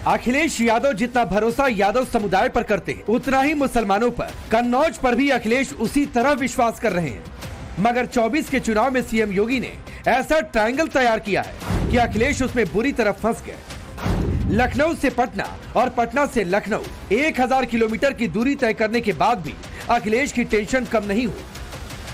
अखिलेश यादव जितना भरोसा यादव समुदाय पर करते हैं, उतना ही मुसलमानों पर, कन्नौज पर भी अखिलेश उसी तरह विश्वास कर रहे हैं। मगर 24 के चुनाव में सीएम योगी ने ऐसा ट्रायंगल तैयार किया है कि अखिलेश उसमें बुरी तरह फंस गए। लखनऊ से पटना और पटना से लखनऊ 1000 किलोमीटर की दूरी तय करने के बाद भी अखिलेश की टेंशन कम नहीं हुई।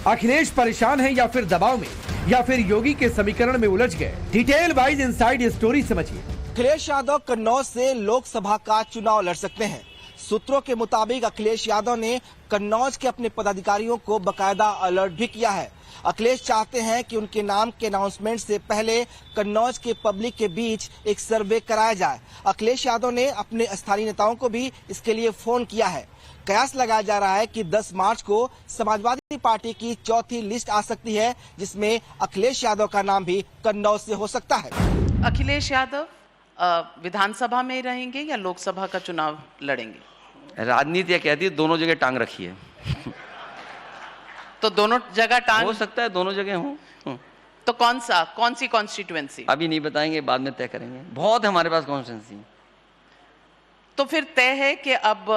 अखिलेश परेशान है या फिर दबाव में, या फिर योगी के समीकरण में उलझ गए। डिटेल वाइज इनसाइड स्टोरी समझिए। अखिलेश यादव कन्नौज से लोकसभा का चुनाव लड़ सकते हैं। सूत्रों के मुताबिक अखिलेश यादव ने कन्नौज के अपने पदाधिकारियों को बकायदा अलर्ट भी किया है। अखिलेश चाहते हैं कि उनके नाम के अनाउंसमेंट से पहले कन्नौज के पब्लिक के बीच एक सर्वे कराया जाए। अखिलेश यादव ने अपने स्थानीय नेताओं को भी इसके लिए फोन किया है। कयास लगाया जा रहा है कि 10 मार्च को समाजवादी पार्टी की चौथी लिस्ट आ सकती है, जिसमें अखिलेश यादव का नाम भी कन्नौज से हो सकता है। अखिलेश यादव विधानसभा में रहेंगे या लोकसभा का चुनाव लड़ेंगे? राजनीति यह कहती है दोनों जगह टांग रखी है। तो दोनों जगह टांग हो सकता है, दोनों जगह हो। तो कौन सी कॉन्स्टिट्यूएंसी? अभी नहीं बताएंगे, बाद में तय करेंगे। बहुत है हमारे पास कॉन्स्टिट्यूएंसी। तो फिर तय है कि अब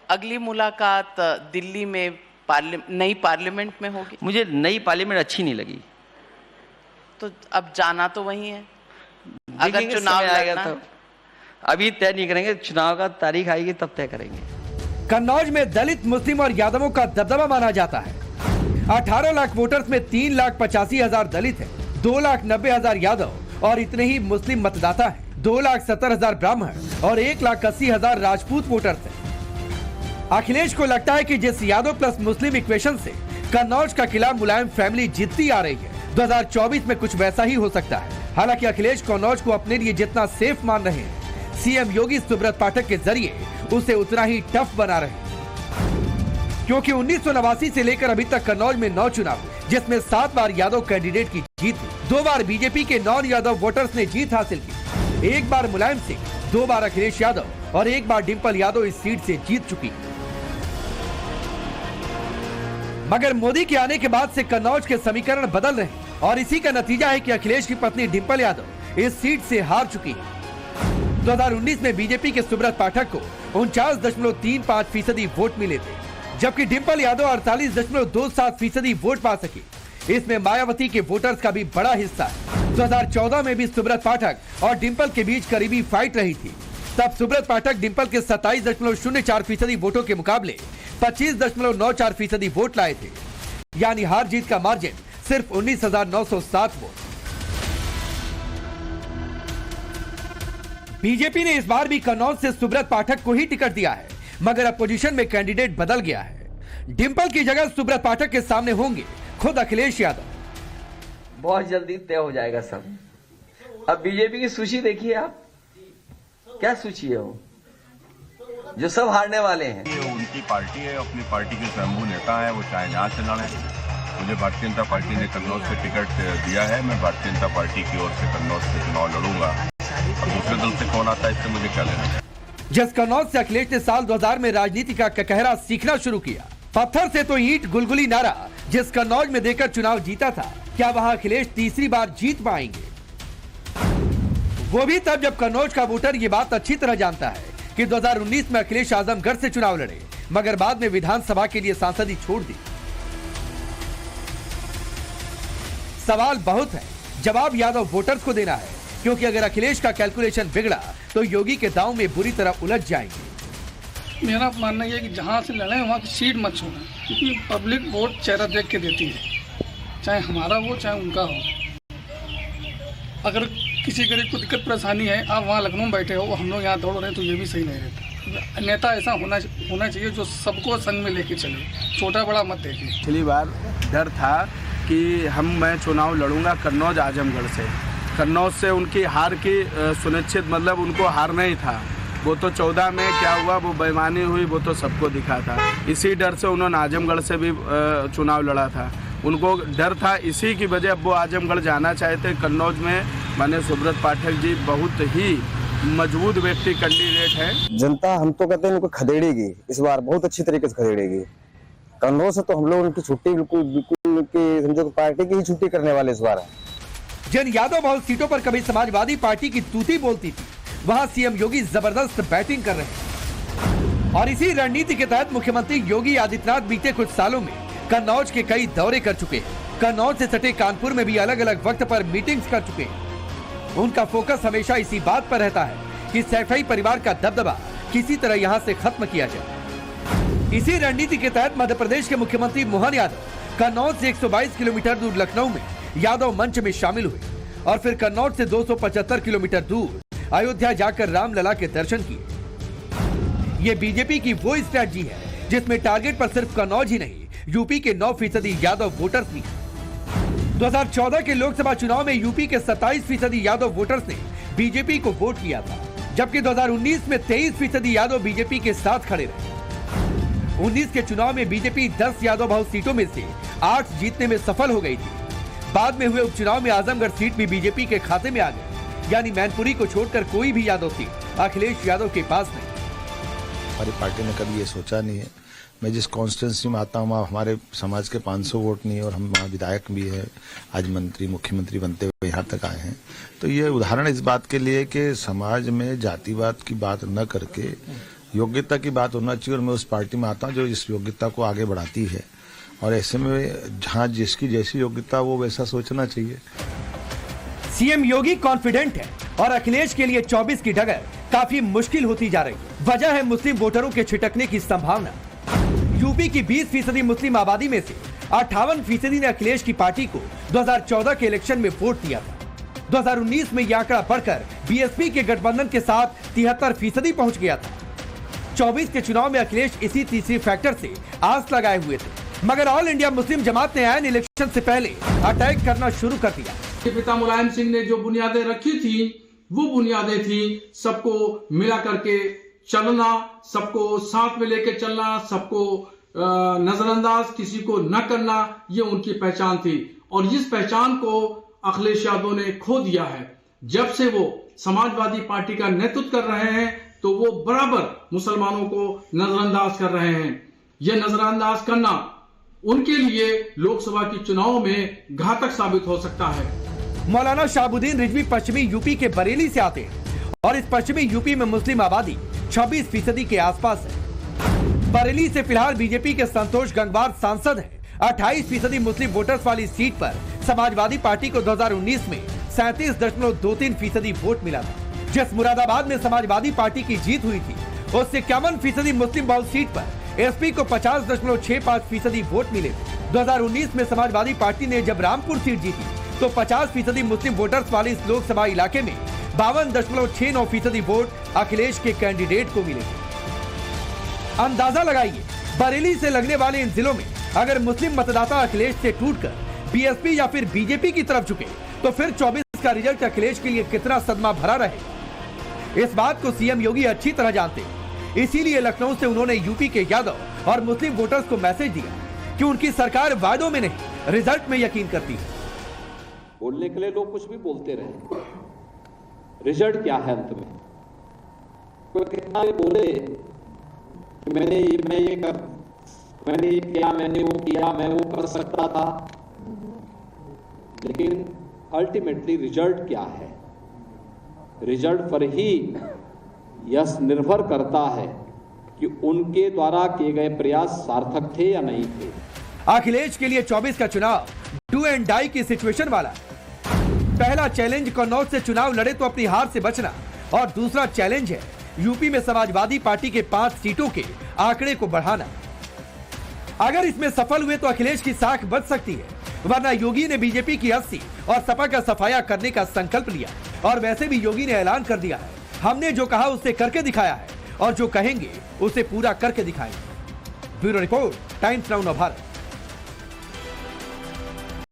अगली मुलाकात दिल्ली में नई पार्लियामेंट में होगी। मुझे नई पार्लियामेंट अच्छी नहीं लगी, तो अब जाना तो वही है। अगर चुनाव आएगा तो अभी तय नहीं करेंगे, चुनाव का तारीख आएगी तब तय करेंगे। कन्नौज में दलित, मुस्लिम और यादवों का दबदबा माना जाता है। 18 लाख वोटर्स में 3,85,000 दलित है, 2,90,000 यादव और इतने ही मुस्लिम मतदाता है। 2,70,000 ब्राह्मण और 1,80,000 राजपूत वोटर्स है। अखिलेश को लगता है कि जिस यादव प्लस मुस्लिम इक्वेशन से कन्नौज का किला मुलायम फैमिली जीतती आ रही है, 2024 में कुछ वैसा ही हो सकता है। हालांकि अखिलेश कन्नौज को अपने लिए जितना सेफ मान रहे हैं, सीएम योगी सुब्रत पाठक के जरिए उसे उतना ही टफ बना रहे हैं। क्योंकि 1989 से लेकर अभी तक कन्नौज में 9 चुनाव हुए, जिसमें 7 बार यादव कैंडिडेट की जीत हुई। 2 बार बीजेपी के नॉन यादव वोटर्स ने जीत हासिल की। 1 बार मुलायम सिंह, 2 बार अखिलेश यादव और 1 बार डिंपल यादव इस सीट से जीत चुकी। मगर मोदी के आने के बाद से कन्नौज के समीकरण बदल रहे हैं और इसी का नतीजा है कि अखिलेश की पत्नी डिंपल यादव इस सीट से हार चुकी है। 2019 में बीजेपी के सुब्रत पाठक को 49.35% वोट मिले थे, जबकि डिंपल यादव 48.27% वोट पा सके। इसमें मायावती के वोटर्स का भी बड़ा हिस्सा है। 2014 में भी सुब्रत पाठक और डिंपल के बीच करीबी फाइट रही थी। तब सुब्रत पाठक डिंपल के 27.04% वोटों के मुकाबले 25.94% वोट लाए थे, यानी हार जीत का मार्जिन सिर्फ 19,907 वोट। बीजेपी ने इस बार भी कन्नौज से सुब्रत पाठक को ही टिकट दिया है, मगर अपोजिशन में कैंडिडेट बदल गया है। डिंपल की जगह सुब्रत पाठक के सामने होंगे खुद अखिलेश यादव। बहुत जल्दी तय हो जाएगा सब। अब बीजेपी की सूची देखिए आप, क्या सूची है वो, जो सब हारने वाले हैं। ये उनकी पार्टी है, अपनी पार्टी के स्वयंभू नेता है, वो चाहे जहाँ से लड़े। मुझे भारतीय जनता पार्टी ने कन्नौज से टिकट दिया है, मैं भारतीय जनता पार्टी की ओर से कन्नौज से चुनाव लड़ूंगा। अब दूसरे दल से कौन आता है इससे मुझे क्या लेना। जिस कन्नौज से अखिलेश ने साल 2000 में राजनीति का ककहरा सीखना शुरू किया, पत्थर से तो ईंट गुलगुली नारा जिस कन्नौज में देकर चुनाव जीता था, क्या वहां अखिलेश तीसरी बार जीत पाएंगे? वो भी तब जब कन्नौज का वोटर ये बात अच्छी तरह जानता है कि 2019 में अखिलेश आजमगढ़ से चुनाव लड़े, मगर बाद में विधानसभा के लिए सांसदी छोड़ दी। सवाल बहुत है, जवाब यादव वोटर्स को देना है, क्योंकि अगर अखिलेश का कैलकुलेशन बिगड़ा तो योगी के दांव में बुरी तरह उलझ जाएंगे। मेरा मानना यह है कि जहां से लड़े वहां की सीट मत छोड़ें, क्योंकि पब्लिक वोट चेहरा देख के देती है, चाहे हमारा हो चाहे उनका हो। अगर किसी गरीब को दिक्कत परेशानी है, आप वहाँ लखनऊ में बैठे हो, हम लोग यहाँ दौड़ रहे हैं, तो ये भी सही नहीं रहता। नेता ऐसा होना चाहिए जो सबको संग में लेके चले, छोटा बड़ा मत देखे। पिछली बार डर था कि मैं चुनाव लड़ूंगा कन्नौज आजमगढ़ से। कन्नौज से उनकी हार की सुनिश्चित, मतलब उनको हारना ही था। वो तो 14 में क्या हुआ, वो बेईमानी हुई, वो तो सबको दिखा था। इसी डर से उन्होंने आजमगढ़ से भी चुनाव लड़ा था। उनको डर था, इसी की वजह अब वो आजमगढ़ जाना चाहते। कन्नौज में माने सुब्रत पाठक जी बहुत ही मजबूत व्यक्ति कैंडिडेट है। जनता हम तो कहते हैं उनको खदेड़ेगी, इस बार बहुत अच्छी तरीके से खदेड़ेगी। कन्नौज से तो हम लोग उनकी छुट्टी बिल्कुल समझो पार्टी की ही छुट्टी करने वाले इस बार। जिन यादव बहुल सीटों पर कभी समाजवादी पार्टी की तूती बोलती थी, वहां सीएम योगी जबरदस्त बैटिंग कर रहे हैं और इसी रणनीति के तहत मुख्यमंत्री योगी आदित्यनाथ बीते कुछ सालों में कन्नौज के कई दौरे कर चुके हैं। कन्नौज से सटे कानपुर में भी अलग अलग वक्त पर मीटिंग्स कर चुके हैं। उनका फोकस हमेशा इसी बात पर रहता है कि सैफई परिवार का दबदबा किसी तरह यहां से खत्म किया जाए। इसी रणनीति के तहत मध्य प्रदेश के मुख्यमंत्री मोहन यादव कन्नौज से 122 किलोमीटर दूर लखनऊ में यादव मंच में शामिल हुए और फिर कन्नौज से 275 किलोमीटर दूर अयोध्या जाकर रामलला के दर्शन किए। ये बीजेपी की वो स्ट्रैटेजी है जिसमें टारगेट पर सिर्फ कन्नौज ही नहीं, यूपी के 9% यादव वोटर्स भी हैं। 2014 के लोकसभा चुनाव में यूपी के 27% यादव वोटर्स ने बीजेपी को वोट किया था, जबकि 2019 में 23% यादव बीजेपी के साथ खड़े रहे। 19 के चुनाव में बीजेपी 10 यादव बहु सीटों में से 8 जीतने में सफल हो गई थी। बाद में हुए उपचुनाव में आजमगढ़ सीट भी बीजेपी के खाते में आ गई, यानी मैनपुरी को छोड़कर कोई भी यादव सीट अखिलेश यादव के पास नहीं। हमारी पार्टी ने कभी ये सोचा नहीं है। मैं जिस कॉन्स्टिट्यूंसी में आता हूँ वहाँ हमारे समाज के 500 वोट नहीं है और हम वहाँ विधायक भी है, आज मंत्री मुख्यमंत्री बनते हुए यहाँ तक आए हैं। तो ये उदाहरण इस बात के लिए कि समाज में जातिवाद की बात न करके योग्यता की बात होना चाहिए, और मैं उस पार्टी में आता हूँ जो इस योग्यता को आगे बढ़ाती है, और ऐसे में जहाँ जिसकी जैसी योग्यता वो वैसा सोचना चाहिए। सीएम योगी कॉन्फिडेंट है और अखिलेश के लिए 24 की डगर काफी मुश्किल होती जा रही है। वजह है मुस्लिम वोटरों के छिटकने की संभावना। यूपी की 20% मुस्लिम आबादी में से 58% ने अखिलेश की पार्टी को 2014 के इलेक्शन में वोट दिया था। 2019 में यह आंकड़ा बढ़कर बीएसपी के गठबंधन के साथ 73% पहुंच गया था। 24 के चुनाव में अखिलेश इसी तीसरी फैक्टर से आस लगाए हुए थे, मगर ऑल इंडिया मुस्लिम जमात ने ऐन इलेक्शन से पहले अटैक करना शुरू कर दिया। पिता मुलायम सिंह ने जो बुनियादें रखी थी वो बुनियादें थी सबको मिला करके चलना, सबको साथ में लेके चलना, सबको नजरअंदाज किसी को न करना, ये उनकी पहचान थी। और इस पहचान को अखिलेश यादव ने खो दिया है। जब से वो समाजवादी पार्टी का नेतृत्व कर रहे हैं तो वो बराबर मुसलमानों को नजरअंदाज कर रहे हैं। ये नजरअंदाज करना उनके लिए लोकसभा के चुनाव में घातक साबित हो सकता है। मौलाना शाहबुद्दीन रिजवी पश्चिमी यूपी के बरेली से आते हैं और इस पश्चिमी यूपी में मुस्लिम आबादी 26% के आसपास है। बरेली से फिलहाल बीजेपी के संतोष गंगवार सांसद हैं। 28% मुस्लिम वोटर्स वाली सीट पर समाजवादी पार्टी को 2019 में 37.23% वोट मिला था। जिस मुरादाबाद में समाजवादी पार्टी की जीत हुई थी उससे 51% मुस्लिम बहुल सीट पर एसपी को 50.65% वोट मिले। 2019 में समाजवादी पार्टी ने जब रामपुर सीट जीती तो 50% मुस्लिम वोटर्स वाले इस लोकसभा इलाके में 52.69% वोट अखिलेश के कैंडिडेट को मिले। अंदाजा लगाइए, बरेली से लगने वाले इन जिलों में अगर मुस्लिम मतदाता अखिलेश से टूटकर बीएसपी या फिर बीजेपी की तरफ झुके तो फिर 24 का रिजल्ट अखिलेश के लिए कितना सदमा भरा रहे। इस बात को सीएम योगी अच्छी तरह जानते हैं, इसीलिए लखनऊ से उन्होंने यूपी के यादव और मुस्लिम वोटर्स को मैसेज दिया कि उनकी सरकार वादों में नहीं रिजल्ट में यकीन करती है। बोलने के लिए लोग कुछ भी बोलते रहे, रिजल्ट क्या है अंत में? कोई कितना भी बोले मैंने ये किया, मैंने वो किया, मैं वो कर सकता था, लेकिन अल्टीमेटली रिजल्ट क्या है? रिजल्ट पर ही यह निर्भर करता है कि उनके द्वारा किए गए प्रयास सार्थक थे या नहीं थे। अखिलेश के लिए 24 का चुनाव डू एंड डाई की सिचुएशन वाला। पहला चैलेंज कन्नौज से चुनाव लड़े तो अपनी हार से बचना, और दूसरा चैलेंज है यूपी में समाजवादी पार्टी के 5 सीटों के आंकड़े को बढ़ाना। अगर इसमें सफल हुए तो अखिलेश की साख बच सकती है, वरना योगी ने बीजेपी की 80 और सपा का सफाया करने का संकल्प लिया। और वैसे भी योगी ने ऐलान कर दिया है, हमने जो कहा उसे करके दिखाया है और जो कहेंगे उसे पूरा करके दिखाएंगे। Bureau report, times now Bharat.